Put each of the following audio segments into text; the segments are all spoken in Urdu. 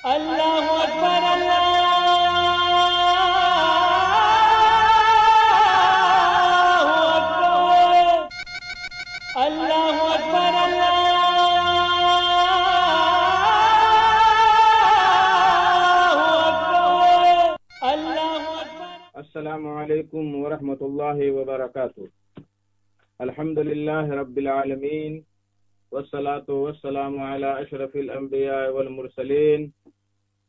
اللہ اکبر اللہ اکبر اللہ اکبر اللہ اکبر اللہ اکبر۔ السلام علیکم ورحمۃ اللہ وبرکاتہ۔ الحمد للہ رب العالمین والصلاة والسلام علی اشرف الانبیاء والمرسلین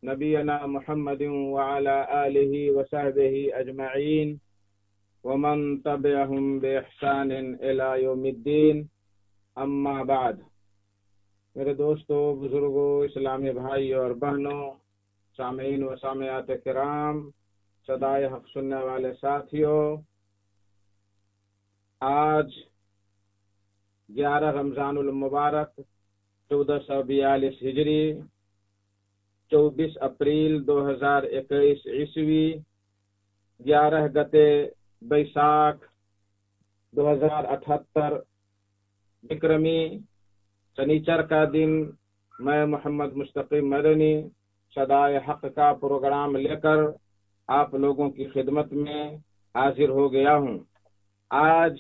نبینا محمد وعلی آلہ وصحبہ اجمعین ومن تبعہم بإحسان الی یوم الدین، اما بعد۔ میرے دوستو، بزرگوں، اسلامی بھائی اور بہنوں، سامعین و سامعات کرام، صدائے حق سننے والے ساتھیوں، آج 11 رمضان المبارک 1442 ہجری، 24 اپریل 2021 عیسوی، 11 گتے بیساکھ 2078 وکرمی، شنیچر کا دن میں محمد مستقیم مدنی صدائے حق کا پروگرام لے کر آپ لوگوں کی خدمت میں حاضر ہو گیا ہوں۔ آج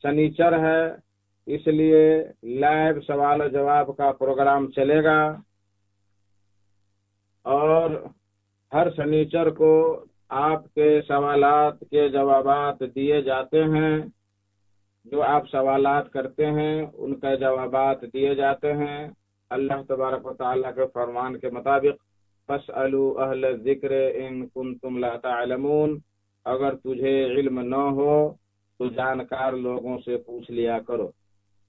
شنیچر ہے، اس لیے لائیو سوال و جواب کا پروگرام چلے گا، اور ہر شنیچر کو آپ کے سوالات کے جوابات دیے جاتے ہیں۔ جو آپ سوالات کرتے ہیں ان کا جوابات دیے جاتے ہیں۔ اللہ تبارک و تعالیٰ کے فرمان کے مطابق فَاسْأَلُوا أَهْلَ الذِّكْرِ إِن كُنتُمْ لَا تَعْلَمُونَ، اگر تجھے علم نہ ہو تو جانکار لوگوں سے پوچھ لیا کرو۔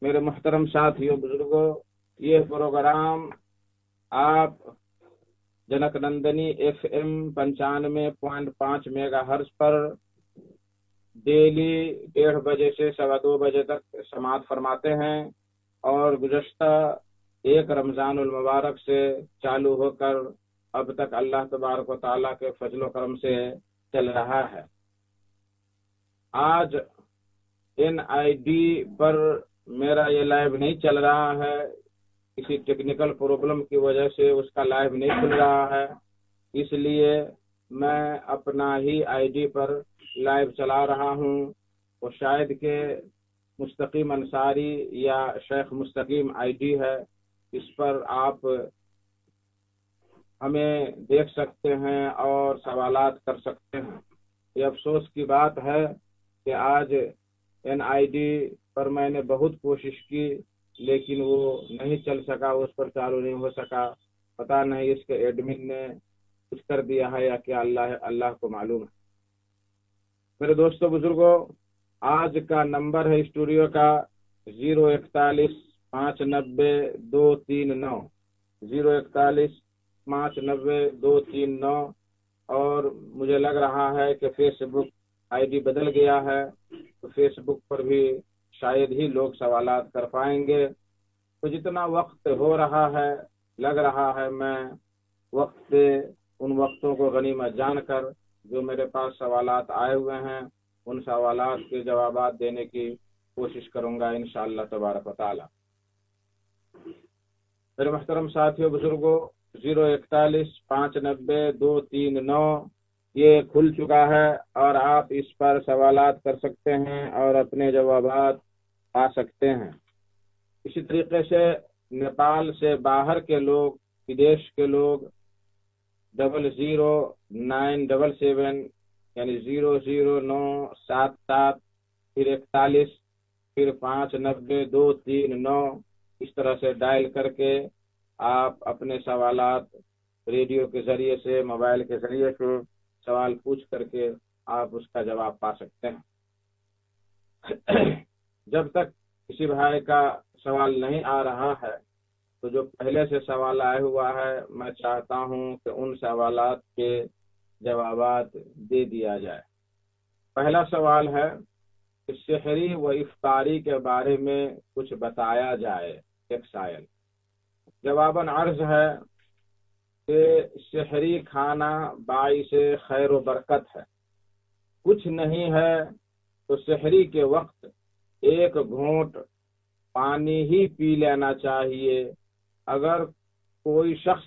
میرے محترم ساتھیوں، بزرگوں، یہ پروگرام آپ junk Nandini FM 95.5 mega hertz پر ڈیلی 1:30 بجے سے 2:15 بجے تک سماعت فرماتے ہیں، اور گزشتہ 1 رمضان المبارک سے چالو ہو کر اب تک اللہ تبارک و تعالیٰ کے فضل و کرم سے چل رہا ہے۔ آج NID پر میرا یہ لائیو نہیں چل رہا ہے، کسی ٹیکنیکل پرابلم کی وجہ سے اس کا لائیو نہیں کھل رہا ہے، اس لیے میں اپنا ہی ID پر لائیو چلا رہا ہوں۔ اور شاید کہ مستقیم انصاری یا شیخ مستقیم ID ہے، اس پر آپ ہمیں دیکھ سکتے ہیں اور سوالات کر سکتے ہیں۔ یہ افسوس کی بات ہے کہ آج NID پر میں نے بہت کوشش کی لیکن وہ نہیں چل سکا، اس پر چالو نہیں ہو سکا۔ پتہ نہیں اس کے ایڈمن نے کچھ کر دیا ہے یا کیا، اللہ کو معلوم ہے۔ میرے دوستو، بزرگوں، آج کا نمبر ہے اسٹوڈیو کا 041 590 239 041 590 239، اور مجھے لگ رہا ہے کہ فیس بک ID بدل گیا ہے، تو فیس بک پر بھی شاید ہی لوگ سوالات کر پائیں گے۔ تو جتنا وقت ہو رہا ہے، لگ رہا ہے میں وقت ان وقتوں کو غنیمت جان کر جو میرے پاس سوالات آئے ہوئے ہیں ان سوالات کے جوابات دینے کی کوشش کروں گا انشاءاللہ تبارک و تعالی۔ میرے محترم ساتھیوں، بزرگوں، 041 590 239 یہ کھل چکا ہے، اور آپ اس پر سوالات کر سکتے ہیں اور اپنے جوابات پا سکتے ہیں۔ اسی طریقے سے نیپال سے باہر کے لوگ، بدیش کے لوگ 00977 یعنی 00977 پھر 41 پھر 590 239 اس طرح سے ڈائل کر کے آپ اپنے سوالات ریڈیو کے ذریعے سے، موبائل کے ذریعے سے سوال پوچھ کر کے آپ اس کا جواب پا سکتے ہیں۔ جب تک کسی بھائی کا سوال نہیں آ رہا ہے تو جو پہلے سے سوال آیا ہوا ہے میں چاہتا ہوں کہ ان سوالات کے جوابات دے دیا جائے۔ پہلا سوال ہے کہ سحری و افطاری کے بارے میں کچھ بتایا جائے۔ ایک سائل جواباً عرض ہے کہ سحری کھانا باعث خیر و برکت ہے، کچھ نہیں ہے تو سحری کے وقت 1 گھونٹ پانی ہی پی لینا چاہیے۔ اگر کوئی شخص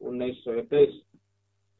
1921।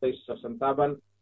2357,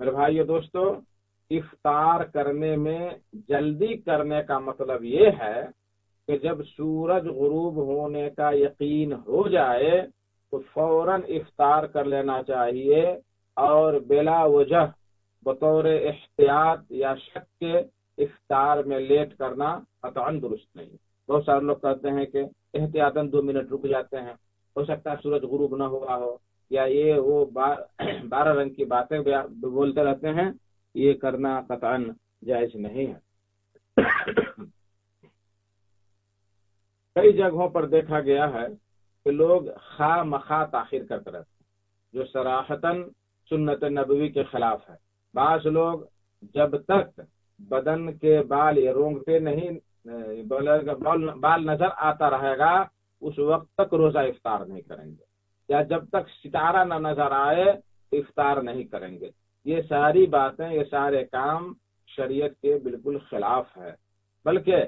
میرے بھائیو دوستو، افطار کرنے میں جلدی کرنے کا مطلب یہ ہے کہ جب سورج غروب ہونے کا یقین ہو جائے تو فوراً افطار کر لینا چاہیے، اور بلا وجہ بطور احتیاط یا شک کے افطار میں لیٹ کرنا قطعاً درست نہیں۔ بہت سارے لوگ کہتے ہیں کہ احتیاطاً 2 منٹ رک جاتے ہیں، ہو سکتا ہے سورج غروب نہ ہوا ہو، یا یہ وہ 12 رنگ کی باتیں بولتے رہتے ہیں، یہ کرنا قطعاً جائز نہیں ہے۔ کئی جگہوں پر دیکھا گیا ہے کہ لوگ خواہ مخواہ تاخیر کرتے رہتے ہیں، جو صراحتاً سنت نبوی کے خلاف ہے۔ بعض لوگ جب تک بدن کے بال یا رونگتے نہیں بال نظر آتا رہے گا اس وقت تک روزہ افطار نہیں کریں گے، یا جب تک ستارہ نہ نظر آئے افطار نہیں کریں گے۔ یہ ساری باتیں، یہ سارے کام شریعت کے بالکل خلاف ہے، بلکہ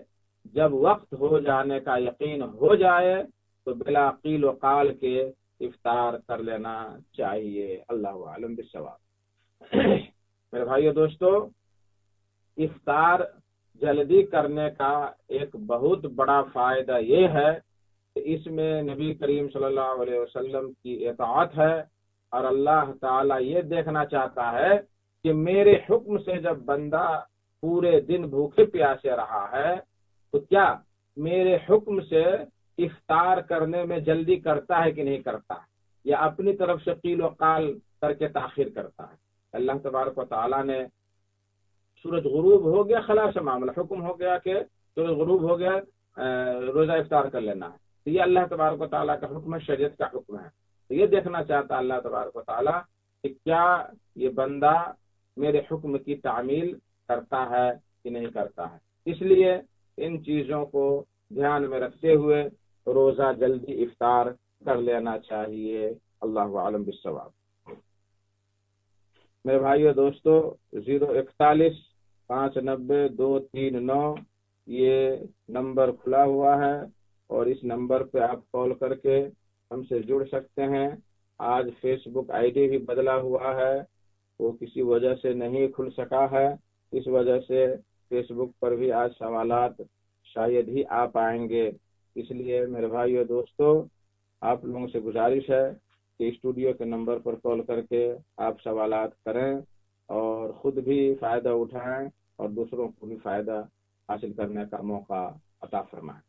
جب وقت ہو جانے کا یقین ہو جائے تو بلا قیل و قال کے افطار کر لینا چاہیے۔ اللہ عالم بالصواب۔ میرے بھائیو دوستو، افطار جلدی کرنے کا ایک بہت بڑا فائدہ یہ ہے کہ اس میں نبی کریم صلی اللہ علیہ وسلم کی اطاعت ہے، اور اللہ تعالیٰ یہ دیکھنا چاہتا ہے کہ میرے حکم سے جب بندہ پورے دن بھوکے پیاسے رہا ہے تو کیا میرے حکم سے افطار کرنے میں جلدی کرتا ہے کہ نہیں کرتا ہے، یا اپنی طرف سے قیل و قال کر کے تاخیر کرتا ہے۔ اللہ تبارک و تعالیٰ نے سورج غروب ہو گیا، خلاص معاملہ، حکم ہو گیا کہ سورج غروب ہو گیا، روزہ افطار کر لینا ہے، تو یہ اللہ تبارک و تعالیٰ کا حکم ہے، شریعت کا حکم ہے۔ تو یہ دیکھنا چاہتا اللہ تبارک و تعالیٰ کہ کیا یہ بندہ میرے حکم کی تعمیل کرتا ہے کہ نہیں کرتا ہے۔ اس لیے ان چیزوں کو دھیان میں رکھتے ہوئے روزہ جلدی افطار کر لینا چاہیے۔ اللہ عالم بالصواب۔ میرے بھائیو دوستو، 041 590 239 یہ نمبر کھلا ہوا ہے، اور اس نمبر پہ آپ کال کر کے ہم سے جڑ سکتے ہیں۔ آج فیس بک آئی ڈی بھی بدلا ہوا ہے، وہ کسی وجہ سے نہیں کھل سکا ہے، اس وجہ سے فیس بک پر بھی آج سوالات شاید ہی آ پائیں گے۔ اس لیے میرے بھائیو دوستو، آپ لوگوں سے گزارش ہے کہ اسٹوڈیو کے نمبر پر کال کر کے آپ سوالات کریں، اور خود بھی فائدہ اٹھائیں اور دوسروں کو بھی فائدہ حاصل کرنے کا موقع عطا فرمائیں۔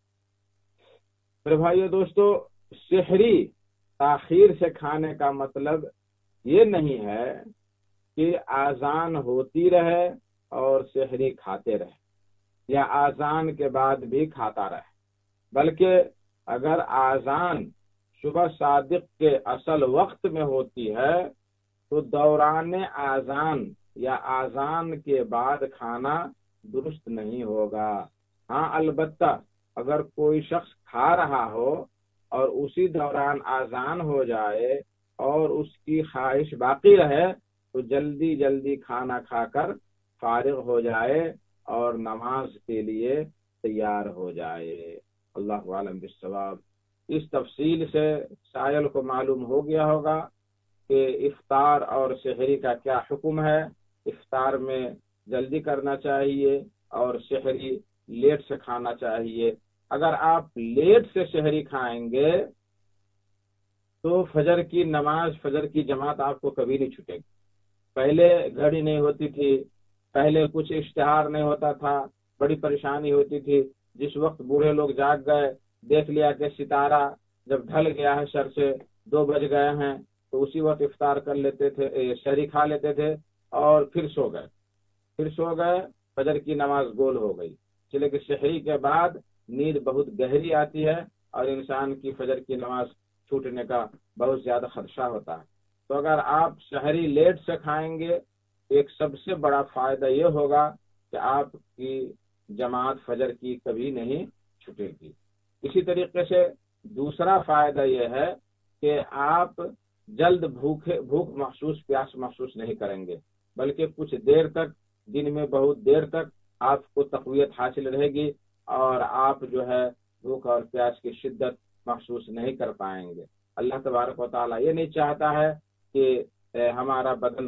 میرے بھائیو دوستو، سحری تاخیر سے کھانے کا مطلب یہ نہیں ہے کہ آذان ہوتی رہے اور سحری کھاتے رہے، یا آذان کے بعد بھی کھاتا رہے، بلکہ اگر آذان صبح صادق کے اصل وقت میں ہوتی ہے تو دوران آذان یا آذان کے بعد کھانا درست نہیں ہوگا۔ ہاں، البتہ اگر کوئی شخص کھا رہا ہو اور اسی دوران آذان ہو جائے اور اس کی خواہش باقی رہے تو جلدی جلدی کھانا کھا کر فارغ ہو جائے اور نماز کے لیے تیار ہو جائے۔ اللہ عالم بالصواب۔ اس تفصیل سے سائل کو معلوم ہو گیا ہوگا کہ افطار اور سحری کا کیا حکم ہے۔ افطار میں جلدی کرنا چاہیے اور سحری لیٹ سے کھانا چاہیے۔ اگر آپ لیٹ سے سحری کھائیں گے تو فجر کی نماز، فجر کی جماعت آپ کو کبھی نہیں چھوٹے گی۔ پہلے گھڑی نہیں ہوتی تھی، پہلے کچھ اشتہار نہیں ہوتا تھا، بڑی پریشانی ہوتی تھی۔ جس وقت بوڑھے لوگ جاگ گئے، دیکھ لیا کہ ستارہ جب ڈھل گیا ہے سر سے، 2 بج گئے ہیں، تو اسی وقت افطار کر لیتے تھے، سحری کھا لیتے تھے اور پھر سو گئے، فجر کی نماز گول ہو گئی۔ چلے کہ سحری کے بعد نیند بہت گہری آتی ہے اور انسان کی فجر کی نماز چھوٹنے کا بہت زیادہ خدشہ ہوتا ہے۔ تو اگر آپ سحری لیٹ سے کھائیں گے، ایک سب سے بڑا فائدہ یہ ہوگا کہ آپ کی جماعت فجر کی کبھی نہیں چھوٹے گی۔ اسی طریقے سے دوسرا فائدہ یہ ہے کہ آپ جلد بھوک محسوس، پیاس محسوس نہیں کریں گے، بلکہ کچھ دیر تک، دن میں بہت دیر تک آپ کو تقویت حاصل رہے گی اور آپ جو ہے بھوک اور پیاس کی شدت محسوس نہیں کر پائیں گے۔ اللہ تبارک و تعالیٰ یہ نہیں چاہتا ہے کہ ہمارا بدن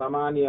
8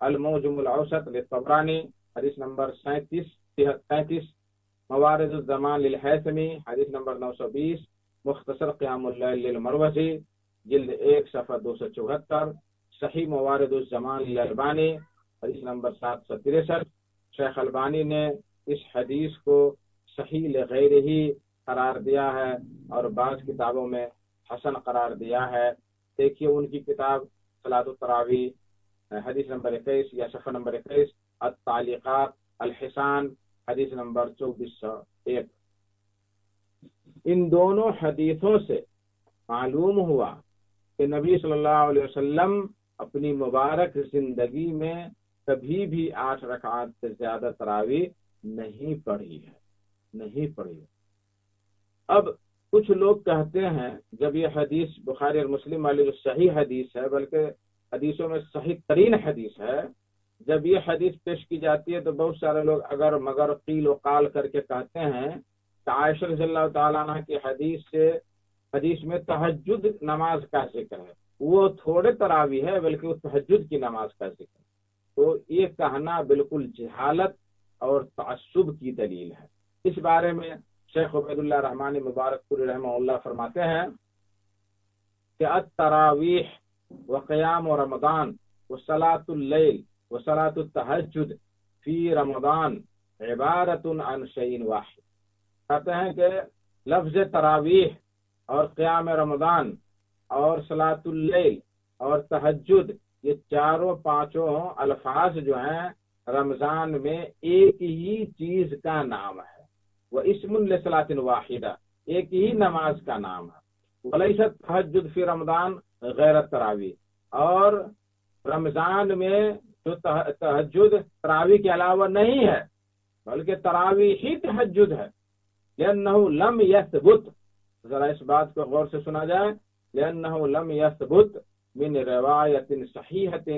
الموجم الاوسط للطبرانی حدیث نمبر 37 موارد الزمان للحیثمی حدیث نمبر 920 مختصر قیام اللیل للمروزی جلد 1 صفحہ 274 صحیح موارد الزمان للالبانی حدیث نمبر 763 شیخ البانی نے اس حدیث کو صحیح لغیر ہی قرار دیا ہے اور بعض کتابوں میں حسن قرار دیا ہے. دیکھیے ان کی کتاب صلاۃ التراویح حدیث نمبر 21 یا صفحہ نمبر 21 التعلیقات الحسان حدیث نمبر 2401. ان دونوں حدیثوں سے معلوم ہوا کہ نبی صلی اللہ علیہ وسلم اپنی مبارک زندگی میں کبھی بھی 8 رکعات سے زیادہ تراویح نہیں پڑھی ہے. اب کچھ لوگ کہتے ہیں جب یہ حدیث بخاری اور مسلم والی جو صحیح حدیث ہے بلکہ حدیثوں میں صحیح ترین حدیث ہے، جب یہ حدیث پیش کی جاتی ہے تو بہت سارے لوگ اگر مگر قیل و قال کر کے کہتے ہیں کہ عائشہ رضی اللہ تعالیٰ عنہ کی حدیث میں تہجد نماز کا ذکر ہے، وہ تھوڑے تراویح ہے بلکہ وہ تہجد کی نماز کا ذکر ہے. تو یہ کہنا بالکل جہالت اور تعصب کی دلیل ہے. اس بارے میں شیخ عبید اللہ رحمانی مبارک پوری رحمہ اللہ فرماتے ہیں کہ التراویح وقیام رمضان وصلاۃ اللیل وصلاۃ التہجد فی رمضان عبارت عن شیء واحد. کہتے ہیں کہ لفظ تراویح اور قیام رمضان اور صلاۃ اللیل اور تہجد یہ چاروں پانچوں الفاظ جو ہیں رمضان میں ایک ہی چیز کا نام ہے. وہ اسم لصلاۃ واحدہ، ایک ہی نماز کا نام ہے. ولیست تہجد فی رمضان غیر التراویح، اور رمضان میں جو تہجد تراویح کے علاوہ نہیں ہے بلکہ تراویح ہی تہجد ہے. لأنہ لم یثبت، ذرا اس بات کو غور سے سنا جائے، لأنہ لم یثبت من روایت صحیحۃ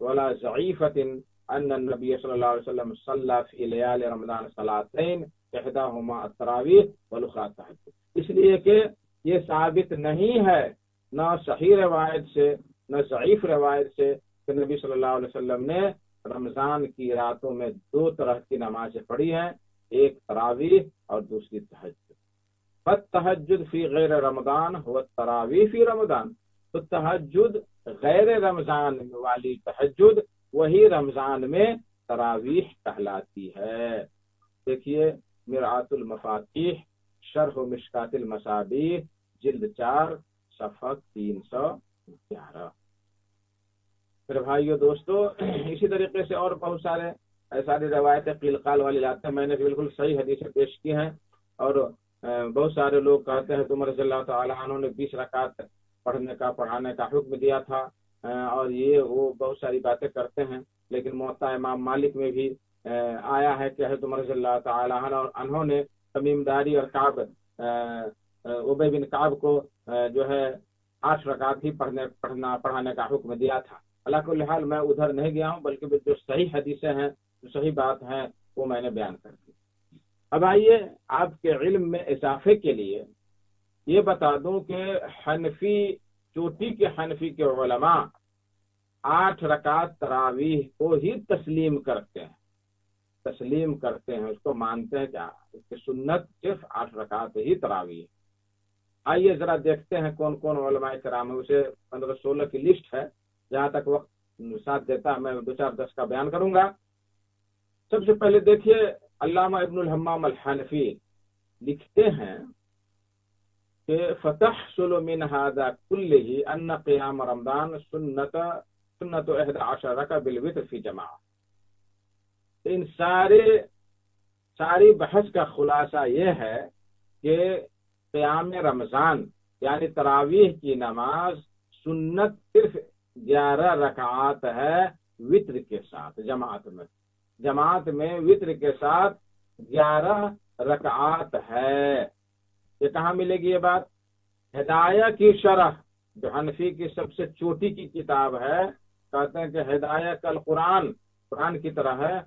ولا ضعیفۃ ان النبی صلی اللہ علیہ وسلم صلی فی لیال رمضان صلاتین احداہما التراویح والاخری التہجد. اس لیے کہ یہ ثابت نہیں ہے نہ صحیح روایت سے نہ ضعیف روایت سے کہ نبی صلی اللہ علیہ وسلم نے رمضان کی راتوں میں 2 طرح کی نمازیں پڑھی ہیں، ایک تراویح اور دوسری تہجد. فالتہجد فی غیر رمضان هو التراویح فی رمضان، تو تہجد غیر رمضان والی تہجد وہی رمضان میں تراویح کہلاتی ہے. دیکھیے مرآت المفاتیح شرح مشکات المصابیح جلد 4 صفحہ 311. پھر بھائیو دوستو، اسی طریقے سے اور بہت ساری روایتیں قیل قال والی لاتے ہیں. میں نے بالکل صحیح حدیثیں پیش کی ہیں اور بہت سارے لوگ کہتے ہیں کہ عمر رضی اللہ تعالیٰ عنہ نے 20 رکعت پڑھانے کا حکم دیا تھا، اور وہ بہت ساری باتیں کرتے ہیں. لیکن موطا امام مالک میں بھی آیا ہے کہ حضرت عمر رضی اللہ تعالیٰ عنہ نے تمیم داری اور ابی بن کعب کو جو ہے 8 رکعت ہی پڑھانے کا حکم دیا تھا. اللہ کل حال میں ادھر نہیں گیا ہوں، بلکہ جو صحیح حدیثیں ہیں جو صحیح بات ہیں وہ میں نے بیان کر دی. اب آئیے آپ کے علم میں اضافے کے لیے یہ بتا دوں کہ چوٹی کے حنفی کے علماء 8 رکعت تراویح کو ہی تسلیم کرتے ہیں، اس کو مانتے ہیں کہ اس کی سنت صرف 8 رکعت ہی تراویح ہے. آئیے ذرا دیکھتے ہیں کون کون علماء کرام ہیں. اسے 15-16 کی لسٹ ہے، جہاں تک وقت ساتھ دیتا ہے میں 2-4-10 کا بیان کروں گا. سب سے پہلے دیکھیے علامہ ابن الحمام الحنفی لکھتے ہیں کہ فتحصل من هذا كله ان قیام رمضان سنت 11 رکعہ بالوتر فی جماعہ. ان ساری بحث کا خلاصہ یہ ہے کہ قیام رمضان یعنی تراویح کی نماز سنت صرف 11 رکعات ہے وتر کے ساتھ. جماعت میں وتر کے ساتھ 11 رکعات ہے. یہ کہاں ملے گی یہ بات؟ ہدایہ کی شرح جو حنفی کی سب سے چوٹی کی کتاب ہے، کہتے ہیں کہ ہدایہ کل قرآن کی طرح ہے.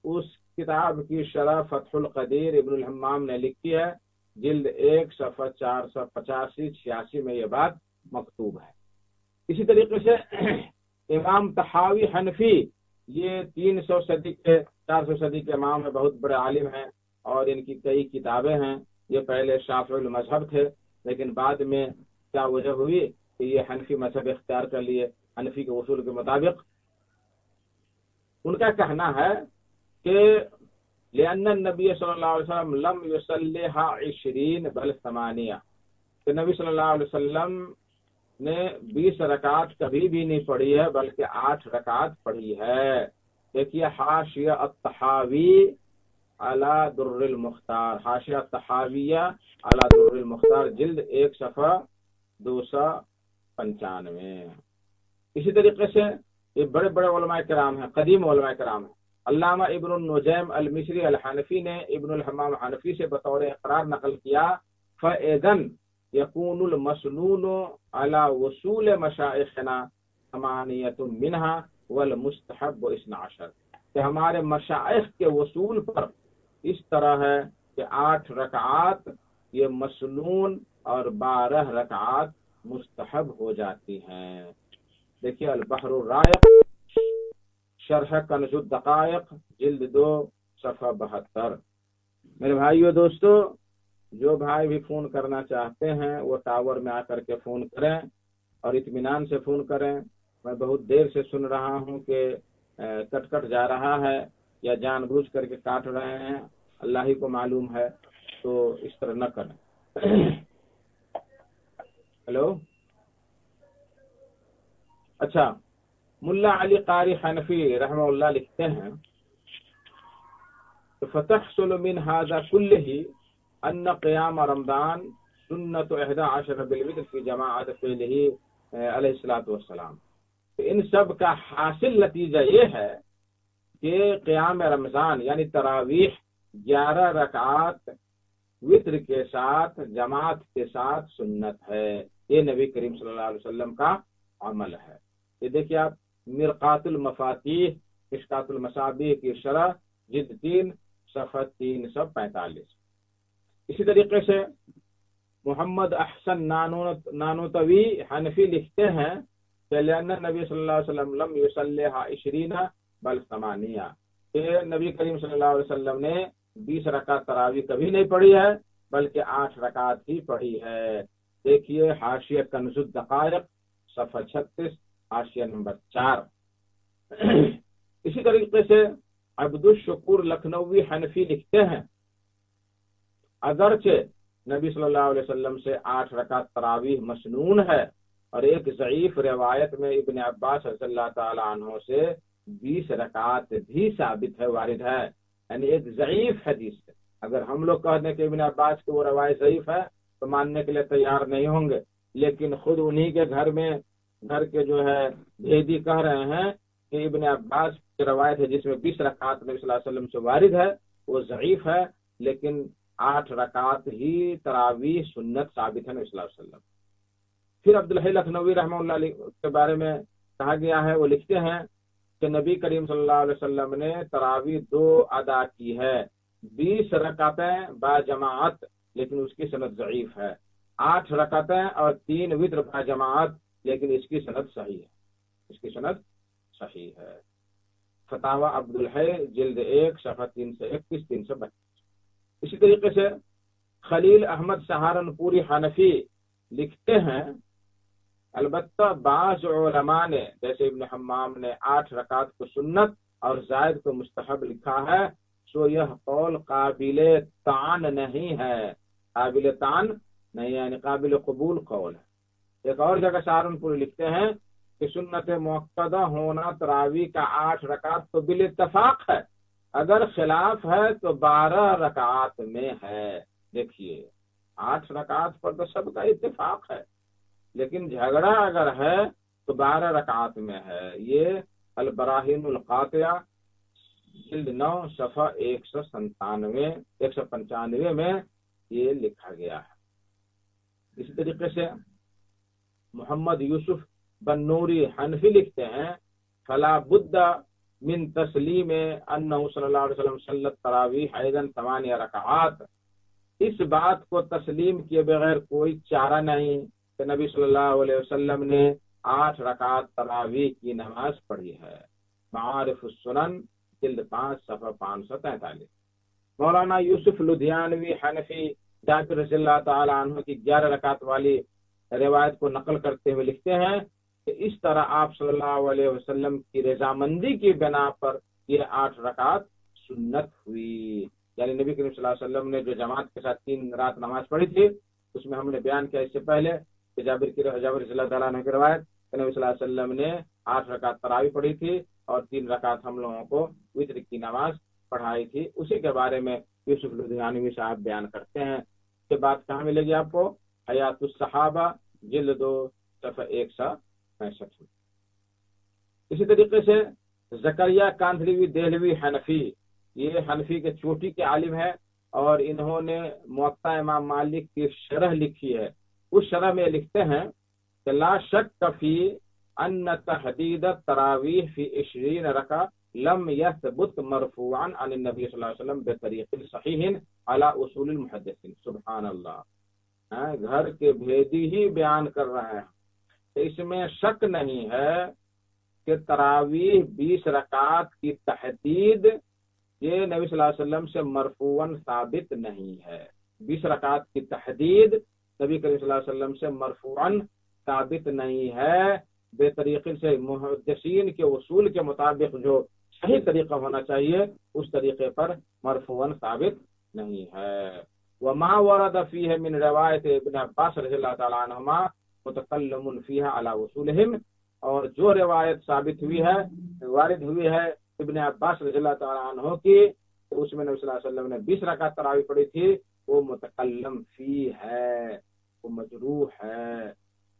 اس کتاب کی شرح فتح القدیر ابن الحمام نے لکھی ہے، جلد 1 صفحہ 485-86 میں یہ بات مکتوب ہے. اسی طریقے سے امام طحاوی حنفی یہ 300 صدی کے 400 صدی کے امام ہیں، بہت بڑے عالم ہیں اور ان کی کئی کتابیں ہیں۔ یہ پہلے شافعی المذہب تھے، لیکن بعد میں کیا وجہ ہوئی کہ یہ حنفی مذہب اختیار کر لیے حنفی کے اصول کے مطابق۔ ان کا کہنا ہے کہ لأن النبی صلی اللہ علیہ وسلم لم یصلیھا 20 بل 8، کہ نبی صلی اللہ علیہ وسلم نے 20 رکعت کبھی بھی نہیں پڑھی ہے بلکہ 8 رکعت پڑھی ہے۔ دیکھیے حاشیہ الطحاوی علی در المختار، حاشیہ الطحاویہ علی در المختار، جلد 1 صفحہ 295۔ اسی طریقے سے یہ بڑے بڑے علماء کرام ہیں، قدیم علماء کرام ہیں۔ علامہ ابن النجیم المصری الحنفی نے ابن الحمام حنفی سے بطور اقرار نقل کیا، فَإِذَنْ يَكُونُ الْمَسْنُونُ عَلَى وُصُولِ مَشَائِخِنَا 8 مِنْهَا وَالْمُسْتَحَبُّ 12، کہ ہمارے مشائخ کے وصول پر اس طرح ہے کہ 8 رکعات یہ مسنون اور 12 رکعات مستحب ہو جاتی ہیں۔ دیکھیے البحر الرائق شرح کنز الدقائق جلد 2 صفحہ 72۔ میرے بھائیو دوستو، جو بھائی بھی فون کرنا چاہتے ہیں وہ ٹاور میں آ کر کے فون کریں اور اطمینان سے فون کریں۔ میں بہت دیر سے سن رہا ہوں کہ کٹ کٹ جا رہا ہے یا جان بوجھ کر کے کاٹ رہے ہیں، اللہ ہی کو معلوم ہے، تو اس طرح نہ کریں۔ ہیلو، اچھا، ملا علی قاری حنفی رحمہ اللہ لکھتے ہیں فتحصل من هذا كله ان قیام رمضان سنت 11 بالوتر فی جماعت فعلہ علیہ الصلوۃ والسلام۔ ان سب کا حاصل نتیجہ یہ ہے کہ قیام رمضان یعنی تراویح 11 رکعات وتر کے ساتھ جماعت کے ساتھ سنت ہے، یہ نبی کریم صلی اللہ علیہ وسلم کا عمل ہے۔ یہ دیکھیے آپ مرقات المفاتیح مشکات المصابیح کی شرح جلد 3 صفحہ 345۔ اسی طریقے سے محمد احسن نانوتوی حنفی لکھتے ہیں کہ لأن نبی صلی اللہ علیہ وسلم لم یصلیھا 20 بل 8، کہ نبی کریم صلی اللہ علیہ وسلم نے 20 رکعت تراویح کبھی نہیں پڑھی ہے بلکہ 8 رکعت ہی پڑھی ہے۔ دیکھیے حاشیہ کنز الدقائق صفحہ 36 حاشیہ نمبر 4۔ اسی طریقے سے عبد الشکور لکھنوی حنفی لکھتے ہیں اگرچہ نبی صلی اللہ علیہ وسلم سے 8 رکعت تراویح مسنون ہے، اور ایک ضعیف روایت میں ابن عباس رضی اللہ تعالی عنہ سے 20 رکعت بھی ثابت ہے، وارد ہے، یعنی ایک ضعیف حدیث ہے۔ اگر ہم لوگ کہہ دیں کہ ابن عباس کی وہ روایت ضعیف ہے تو ماننے کے لیے تیار نہیں ہوں گے، لیکن خود انہی کے گھر کے جو ہے بھیدی کہہ رہے ہیں کہ ابن عباس کی روایت ہے جس میں 20 رکعت نبی صلی اللہ علیہ وسلم سے وارد ہے، وہ ضعیف ہے، لیکن 8 رکعت ہی تراویح سنت ثابت ہے نبی صلی اللہ علیہ وسلم۔ پھر عبدالحی لکھنوی رحمہ اللہ علیہ کے بارے میں کہا گیا ہے، وہ لکھتے ہیں کہ نبی کریم صلی اللہ علیہ وسلم نے تراویح 2 ادا کی ہے، 20 رکعتیں با جماعت، لیکن اس کی سند ضعیف ہے، 8 رکعتیں اور 3 وتر با جماعت، لیکن اس کی سند صحیح ہے، اس کی سند صحیح ہے۔ فتاوی عبدالحی جلد 1 صفحہ 331 332۔ اسی طریقے سے خلیل احمد سہارنپوری حنفی لکھتے ہیں البتہ بعض علماء نے جیسے ابن حمام نے 8 رکعت کو سنت اور زائد کو مستحب لکھا ہے، سو یہ قول قابل طعن نہیں ہے، قابل طعن نہیں، یعنی قابل قبول قول ہے۔ ایک اور جگہ سہارنپوری لکھتے ہیں کہ سنت مؤکدہ ہونا تراویح کا 8 رکعت تو بالاتفاق ہے، اگر خلاف ہے تو 12 رکعات میں ہے۔ دیکھیے 8 رکعت پر تو سب کا اتفاق ہے، لیکن جھگڑا اگر ہے تو 12 رکعات میں ہے۔ یہ البراہین القاطعہ جلد 9 صفحہ 195 میں یہ لکھا گیا ہے۔ اسی طریقے سے محمد یوسف بن نوری حنفی لکھتے ہیں فلا بد من تسلیم انہ صلی اللہ علیہ وسلم صلی تراویح ایضا 8 رکعات، اس بات کو تسلیم کیے بغیر کوئی چارہ نہیں کہ نبی صلی اللہ علیہ وسلم نے 8 رکعت تراویح کی نماز پڑھی ہے۔ معارف السنن جلد 5 صفحہ 543۔ مولانا یوسف لدھیانوی حنفی جابر رضی اللہ تعالی عنہ کی 11 رکعت والی روایت کو نقل کرتے ہوئے لکھتے ہیں کہ اس طرح آپ صلی اللہ علیہ وسلم کی رضامندی کی بنا پر یہ 8 رکعت سنت ہوئی۔ یعنی نبی کریم صلی اللہ علیہ وسلم نے جو جماعت کے ساتھ 3 رات نماز پڑھی تھی، اس میں ہم نے بیان کیا اس سے پہلے کہ جابر رضی اللہ تعالیٰ عنہ کی روایت کہ نبی صلی اللہ علیہ وسلم نے 8 رکعت تراویح پڑھی تھی اور 3 رکعت ہم لوگوں کو وتر کی نماز پڑھائی تھی۔ اسی کے بارے میں یوسف لدھیانوی صاحب بیان کرتے ہیں۔ یہ بات کہاں ملے گی آپ کو؟ حیات الصحابہ جلد 2 صفحہ 165۔ اسی طریقے سے زکریا کاندھلوی دہلوی حنفی، یہ حنفی کے چوٹی کے عالم ہے اور انہوں نے موطا امام مالک کی شرح لکھی ہے۔ اس شرح میں لکھتے ہیں کہ لا شک فی ان تحدید التراویح فی 20 رکعہ لم یثبت مرفوعا عن النبی صلی اللہ علیہ وسلم بطریق صحیح علی اصول المحدثین۔ سبحان اللہ، گھر کے بھیدی ہی بیان کر رہے ہیں۔ اس میں شک نہیں ہے کہ تراویح 20 رکعات کی تحدید یہ نبی صلی اللہ علیہ وسلم سے مرفوعاً ثابت نہیں ہے۔ 20 رکعات کی تحدید نبی کریم صلی اللہ علیہ وسلم سے مرفوعاً ثابت نہیں ہے، بے طریقے سے محدثین کے اصول کے مطابق جو صحیح طریقہ ہونا چاہیے اس طریقے پر مرفوعاً ثابت نہیں ہے۔ وما ورد فیہ من روایت ابن عباس رضی اللہ تعالی عنہما متکلم فیہا علی اصولہم، اور جو روایت ثابت ہوئی ہے وارد ہوئی ہے ابن عباس رضی اللہ تعالی عنہ کی، اس میں نبی صلی اللہ علیہ وسلم نے 20 رکعت تراویح پڑھی تھی، وہ متکلم فی ہے، وہ مجروح ہے۔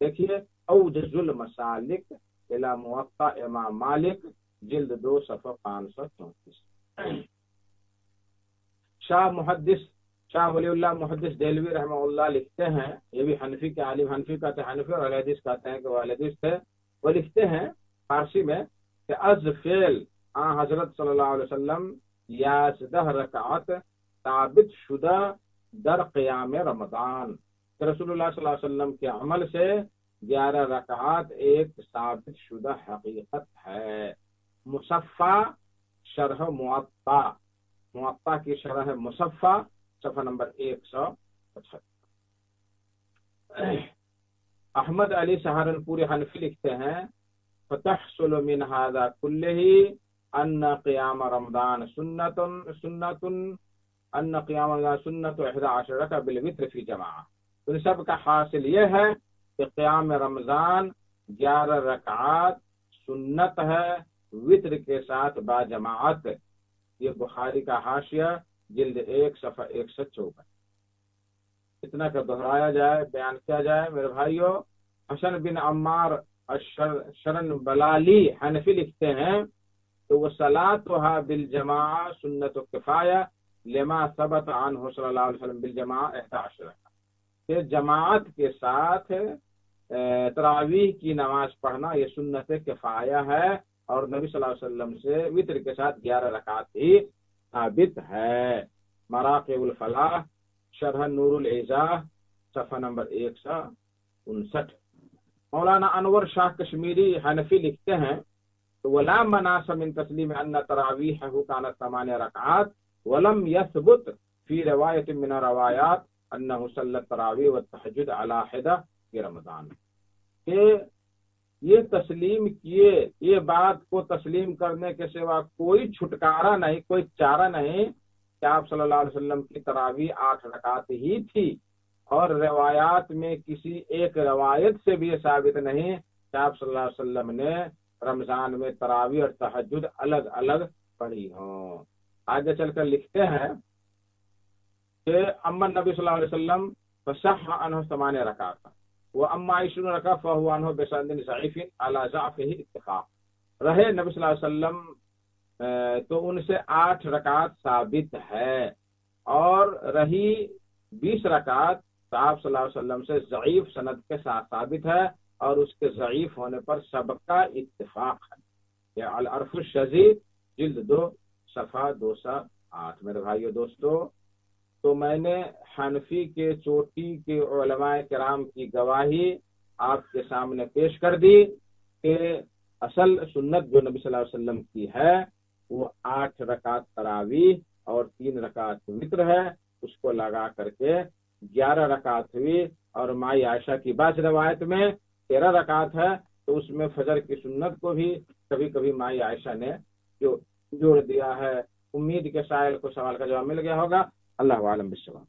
دیکھیے اوجز المسالک الی موطا امام مالک جلد 2 صفحہ 534۔ شاہ ولی اللہ محدث دہلوی رحمہ اللہ لکھتے ہیں، یہ بھی حنفی کے عالم، حنفی کہتے ہیں حنفی اور اہل حدیث کہتے ہیں کہ وہ اہل حدیث تھے، وہ لکھتے ہیں فارسی میں کہ از فعل حضرت صلی اللہ علیہ وسلم 11 رکعت ثابت شدہ در قیام رمضان، کہ رسول اللہ صلی اللہ علیہ وسلم کے عمل سے 11 رکعات ایک ثابت شدہ حقیقت ہے۔ مصفہ شرح موطا کی شرح مصفہ صفحہ نمبر 175۔ احمد علی سہارنپوری حنفی لکھتے ہیں فتحصل من هذا كله ان قیام رمضان سنت ان قیام رمضان سنت 11 رکعہ بالوتر فی جماعہ۔ ان سب کا حاصل یہ ہے کہ قیام رمضان 11 رکعات سنت ہے وتر کے ساتھ با جماعت۔ یہ بخاری کا حاشیہ جلد 1 صفحہ 154۔ اتنا کا دہرایا جائے، بیان کیا جائے میرے بھائیوں، حسن بن عمار شرن بلالی حنفی لکھتے ہیں تو وہ صلاتها بالجماع سنت کفایہ لما ثبت عنہ صلی اللہ علیہ وسلم بالجماع 11 کہ جماعت کے ساتھ تراویح کی نماز پڑھنا یہ سنت کفایہ ہے، اور نبی صلی اللہ علیہ وسلم سے وتر کے ساتھ 11 رکعات ہی ثابت ہے۔ مراقب الفلاح شرح نور العزاء صفحہ نمبر 159۔ مولانا انور شاہ کشمیری حنفی لکھتے ہیں تو ولا مناس من تسلیم ان تراویحہ کانت 8 رکعات ولم یثبت فی روایت من روایات انہ صلی التراویح والتہجد علی حدہ فی رمضان، کہ یہ تسلیم کیے، یہ بات کو تسلیم کرنے کے سوا کوئی چھٹکارا نہیں، کوئی چارہ نہیں کہ آپ صلی اللہ علیہ وسلم کی تراویح 8 رکعات ہی تھی، اور روایات میں کسی ایک روایت سے بھی یہ ثابت نہیں کہ آپ صلی اللہ علیہ وسلم نے رمضان میں تراویح اور تہجد الگ الگ پڑھی ہوں۔ آگے چل کر لکھتے ہیں کہ اما نبی صلی اللہ علیہ وسلم فصح عنہ 8 رکعات واما 20 رکعہ فهو عنہ بسند ضعیف علی ضعفہ اتفاق، رہے نبی صلی اللہ علیہ وسلم تو ان سے 8 رکعات ثابت ہے، اور رہی 20 رکعات تو آپ صلی اللہ علیہ وسلم سے ضعیف سند کے ساتھ ثابت ہے، اور اس کے ضعیف ہونے پر سب کا اتفاق ہے۔ یہ العرف الشذید جلد 2 صفحہ 208۔ میرے بھائیو دوستو، تو میں نے حنفی کے چوٹی کے علماء کرام کی گواہی آپ کے سامنے پیش کر دی کہ اصل سنت جو نبی صلی اللہ علیہ وسلم کی ہے وہ 8 رکعت تراویح اور 3 رکعت وتر ہے، اس کو لگا کر کے 11 رکعت ہوئی، اور مائی عائشہ کی بعض روایت میں 13 رکعت ہے، تو اس میں فجر کی سنت کو بھی کبھی کبھی مائی عائشہ نے جو جوڑ دیا ہے۔ امید کے سائل کو سوال کا جواب مل گیا ہوگا۔ اللہ عالم بالصواب۔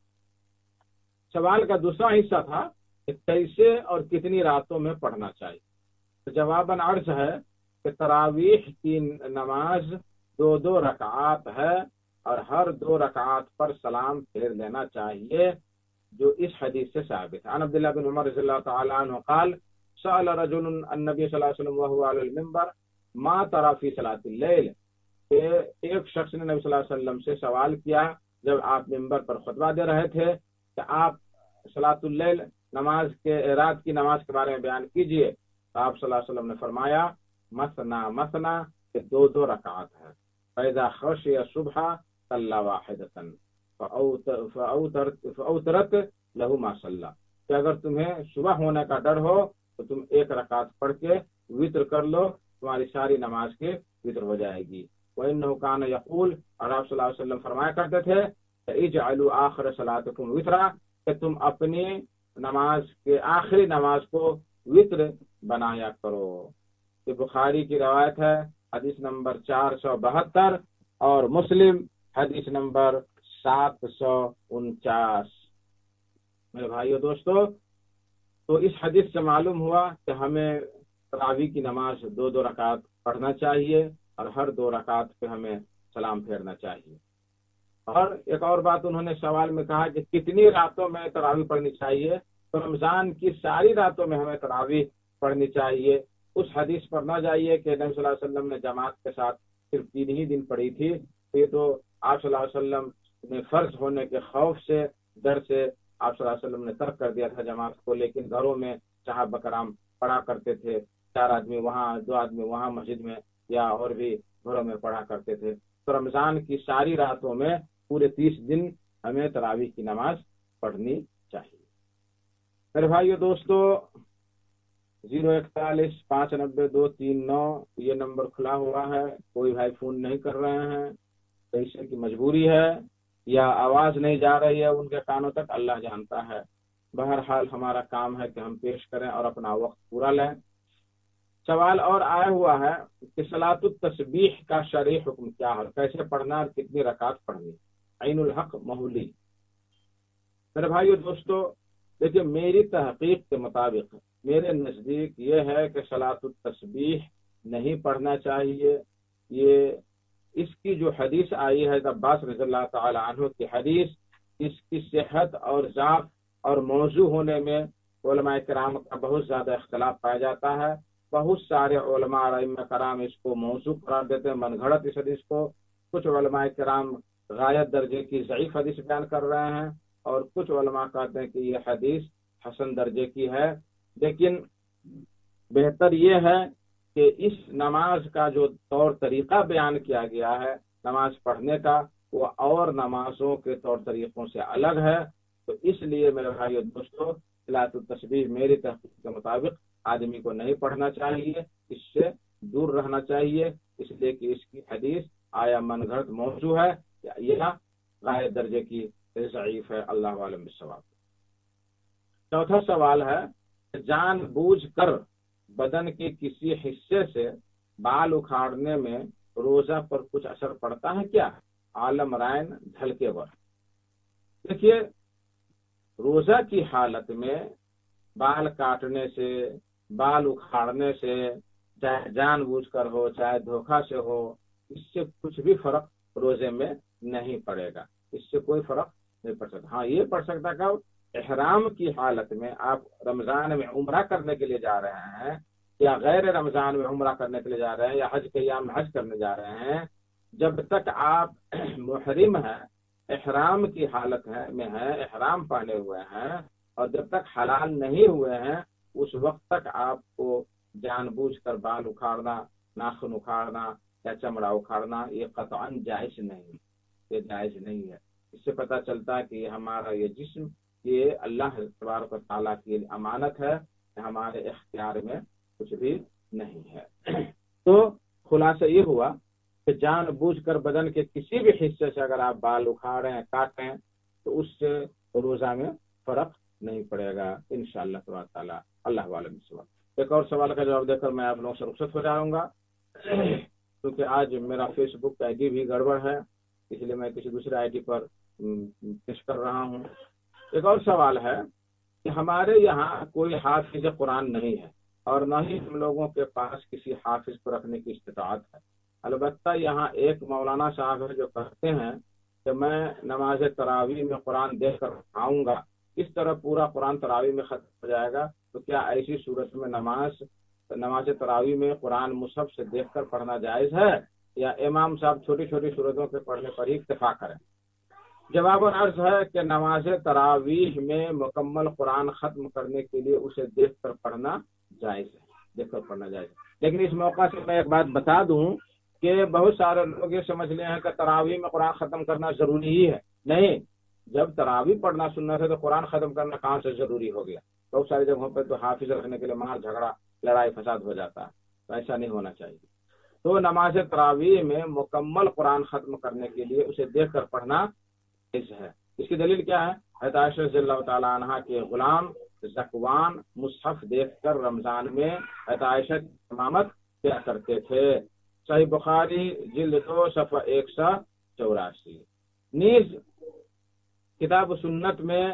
سوال کا دوسرا حصہ تھا کہ کیسے اور کتنی راتوں میں پڑھنا چاہیے۔ جواباً عرض ہے کہ تراویح کی نماز 2 رکعات ہے، اور ہر 2 رکعات پر سلام پھیر لینا چاہیے، جو اس حدیث سے ثابت ہے۔ عن عبداللہ بن عمر رضی اللہ تعالی عنہ قال سأل رجل النبی صلی اللہ علیہ وسلم وهو علی المنبر ما ترى فی صلاۃ اللیل، کہ ایک شخص نے نبی صلی اللہ علیہ وسلم سے سوال کیا جب آپ منبر پر خطبہ دے رہے تھے کہ آپ صلاۃ اللیل نماز کے رات کی نماز کے بارے میں بیان کیجئے، تو آپ صلی اللہ علیہ وسلم نے فرمایا مثنا مثنا، کہ 2 رکعات ہے۔ فإذا خشي الصبح صلى واحدة فأوترت له ما صلى، کہ اگر تمہیں صبح ہونے کا ڈر ہو تو تم 1 رکعت پڑھ کے وتر کر لو، تمہاری ساری نماز کے وتر ہو جائے گی۔ وإنه كان يقول، اور آپ صلی اللہ علیہ وسلم فرمایا کرتے تھے اجعلوا آخر صلاتكم وترا، کہ تم اپنی نماز کے آخری نماز کو وتر بنایا کرو۔ یہ بخاری کی روایت ہے، حدیث نمبر 472، اور مسلم حدیث نمبر 749۔ میرے بھائیو دوستو، تو اس حدیث سے معلوم ہوا کہ ہمیں تراویح کی نماز 2 رکعت پڑھنا چاہیے، اور ہر 2 رکعت پہ ہمیں سلام پھیرنا چاہیے۔ اور ایک اور بات انہوں نے سوال میں کہا کہ کتنی راتوں میں تراویح پڑھنی چاہیے، تو رمضان کی ساری راتوں میں ہمیں تراویح پڑھنی چاہیے۔ اس حدیث پر نہ جائیے کہ نبی صلی اللہ علیہ وسلم نے جماعت کے ساتھ صرف 3 ہی دن پڑھی تھی، یہ تو آپ صلی اللہ علیہ وسلم نے فرض ہونے کے خوف سے، ڈر سے آپ صلی اللہ علیہ وسلم نے ترک کر دیا تھا جماعت کو، لیکن گھروں میں صحابہ کرام پڑھا کرتے تھے، 4 آدمی وہاں 2 آدمی وہاں مسجد میں، یا اور بھی گھروں میں پڑھا کرتے تھے۔ تو رمضان کی ساری راتوں میں پورے 30 دن ہمیں تراویح کی نماز پڑھنی چاہیے۔ میرے بھائیو دوستو، 041590239 یہ نمبر کھلا ہوا ہے، کوئی بھائی فون نہیں کر رہے ہیں، پیسے کی مجبوری ہے یا آواز نہیں جا رہی ہے ان کے کانوں تک، اللہ جانتا ہے۔ بہرحال ہمارا کام ہے کہ ہم پیش کریں اور اپنا وقت پورا لیں۔ سوال اور آیا ہوا ہے کہ صلاۃ التسبیح کا شرعی حکم کیا ہے، کیسے پڑھنا اور کتنی رکعت پڑھنی۔ عین الحق مہولی۔ میرے بھائیو دوستو، دیکھیے میری تحقیق کے مطابق میرے نزدیک یہ ہے کہ صلاۃ التسبیح نہیں پڑھنا چاہیے۔ یہ اس کی جو حدیث آئی ہے عباس رضی اللہ تعالی عنہ کی حدیث، اس کی صحت اور ذات اور موضوع ہونے میں علماء کرام کا بہت زیادہ اختلاف پایا جاتا ہے۔ بہت سارے علماء اور ائمہ کرام اس کو موضوع قرار دیتے ہیں، من گھڑت اس حدیث کو۔ کچھ علماء کرام غایت درجے کی ضعیف حدیث بیان کر رہے ہیں، اور کچھ علماء کہتے ہیں کہ یہ حدیث حسن درجے کی ہے۔ لیکن بہتر یہ ہے کہ اس نماز کا جو طور طریقہ بیان کیا گیا ہے نماز پڑھنے کا، وہ اور نمازوں کے طور طریقوں سے الگ ہے۔ تو اس لیے میرے بھائیو دوستو، صلاۃ التسبیح میری تحقیق کے مطابق آدمی کو نہیں پڑھنا چاہیے، اس سے دور رہنا چاہیے، اس لیے کہ اس کی حدیث آیا من گھڑت موضوع ہے یا غایت درجے کی ضعیف ہے۔ اللہ عالم بالصواب۔ چوتھا سوال ہے، جان بوجھ کر بدن کے کسی حصے سے بال اکھاڑنے میں روزہ پر کچھ اثر پڑتا ہے کیا؟ عالم رائن ڈھلکے ور۔ دیکھیے، روزہ کی حالت میں بال کاٹنے سے، بال اکھاڑنے سے، چاہے جان بوجھ کر ہو چاہے دھوکہ سے ہو، اس سے کچھ بھی فرق روزے میں نہیں پڑے گا، اس سے کوئی فرق نہیں پڑ سکتا۔ ہاں یہ پڑ سکتا کہ احرام کی حالت میں آپ رمضان میں عمرہ کرنے کے لیے جا رہے ہیں، یا غیر رمضان میں عمرہ کرنے کے لیے جا رہے ہیں، یا حج کے ایام میں حج کرنے جا رہے ہیں، جب تک آپ محرم ہیں، احرام کی حالت میں ہیں، احرام پہنے ہوئے ہیں، اور جب تک حلال نہیں ہوئے ہیں، اس وقت تک آپ کو جان بوجھ کر بال اکھاڑنا، ناخن اکھاڑنا یا چمڑا اکھاڑنا یہ قطعاً جائز نہیں، یہ جائز نہیں ہے۔ اس سے پتہ چلتا ہے کہ یہ ہمارا یہ جسم، یہ اللہ تبارک و تعالیٰ کی امانت ہے، ہمارے اختیار میں کچھ بھی نہیں ہے۔ تو خلاصہ یہ ہوا کہ جان بوجھ کر بدن کے کسی بھی حصے سے اگر آپ بال اکھاڑیں کاٹیں تو اس سے روزہ میں فرق نہیں پڑے گا انشاءاللہ تبارک تعالیٰ۔ اللہ عالم سوال۔ ایک اور سوال کا جواب دے کر میں آپ لوگوں سے رخصت ہو جاؤں گا، کیونکہ آج میرا فیس بک آئی ڈی بھی گڑبڑ ہے، اس لیے میں کسی دوسرے آئی ڈی پر پیش کر رہا ہوں۔ ایک اور سوال ہے کہ ہمارے یہاں کوئی حافظ قرآن نہیں ہے اور نہ ہی ہم لوگوں کے پاس کسی حافظ کو رکھنے کی استطاعت ہے، البتہ یہاں ایک مولانا صاحب ہے جو کہتے ہیں کہ میں نماز تراویح میں قرآن دیکھ کر آؤں گا، اس طرح پورا قرآن تراویح میں ختم ہو جائے گا، تو کیا ایسی صورت میں نماز تراویح میں قرآن مصحف سے دیکھ کر پڑھنا جائز ہے یا امام صاحب چھوٹی چھوٹی صورتوں کے پڑھنے پر ہی اکتفا کریں؟ جواب عرض ہے کہ نماز تراویح میں مکمل قرآن ختم کرنے کے لیے اسے دیکھ کر پڑھنا جائز ہے، دیکھ کر پڑھنا جائز ہے۔ لیکن اس موقع سے میں ایک بات بتا دوں کہ بہت سارے لوگ یہ سمجھ لے ہیں کہ تراویح میں قرآن ختم کرنا ضروری ہی ہے۔ نہیں، جب تراویح پڑھنا سننا ہے تو قرآن ختم کرنا کہاں سے ضروری ہو گیا؟ بہت ساری جگہوں پہ تو حافظ رکھنے کے لیے مار جھگڑا لڑائی فساد ہو جاتا ہے، تو ایسا نہیں ہونا چاہیے۔ تو نماز تراویح میں مکمل قرآن ختم کرنے کے لیے اسے دیکھ کر پڑھنا جائز ہے۔ اس کی دلیل کیا ہے؟ حضرت عائشہ رضی اللہ تعالیٰ عنہا کے غلام ذکوان مصحف دیکھ کر رمضان میں حضرت عائشہ کی امامت کیا کرتے تھے۔ صحیح بخاری جلد 2 صفحہ 184۔ نیز کتاب سنت میں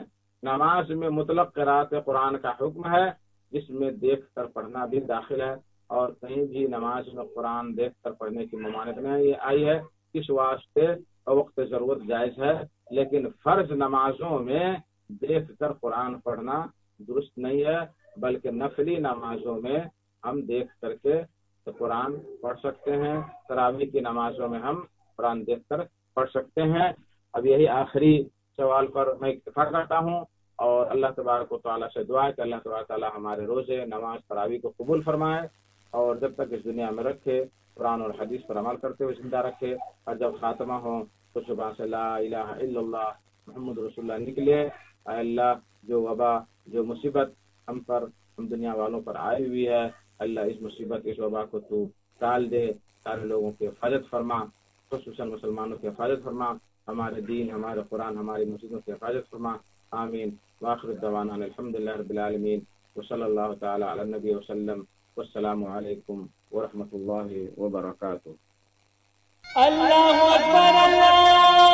نماز میں مطلق قرات قرآن کا حکم ہے، جس میں دیکھ کر پڑھنا بھی داخل ہے، اور کہیں بھی نماز میں قرآن دیکھ کر پڑھنے کی ممانعت نہیں آئی ہے، اس واسطے وقت ضرورت جائز ہے، لیکن فرض نمازوں میں دیکھ کر قرآن پڑھنا درست نہیں ہے، بلکہ نفلی نمازوں میں ہم دیکھ کر کے قرآن پڑھ سکتے ہیں، تراویح کی نمازوں میں ہم قرآن دیکھ کر پڑھ سکتے ہیں۔ اب یہی آخری سوال پر میں اکتفا کرتا ہوں، اور اللہ تبارک و تعالیٰ سے دعا ہے کہ اللہ تبارک و تعالیٰ ہمارے روزے نماز تراویح کو قبول فرمائے، اور جب تک اس دنیا میں رکھے قرآن اور حدیث پر عمل کرتے ہوئے زندہ رکھے، اور جب خاتمہ ہو تو صبح سے لا الہ الا اللہ محمد رسول اللہ نکلے۔ اے اللہ، جو وبا جو مصیبت ہم پر ہم دنیا والوں پر آئی ہوئی ہے، اللہ اس مصیبت اس وبا کو تو ٹال دے، سارے لوگوں کی حفاظت فرما، خصوصاً مسلمانوں کی حفاظت فرما، ہمارے دین ہمارے قرآن ہماری مسجدوں کی حفاظت فرما، آمین۔ وآخر دعوانا الحمدللہ رب العالمین، وصلی اللہ تعالی علی النبی وسلم، والسلام علیکم ورحمۃ اللہ وبرکاتہ۔ اللہ اکبر اللہ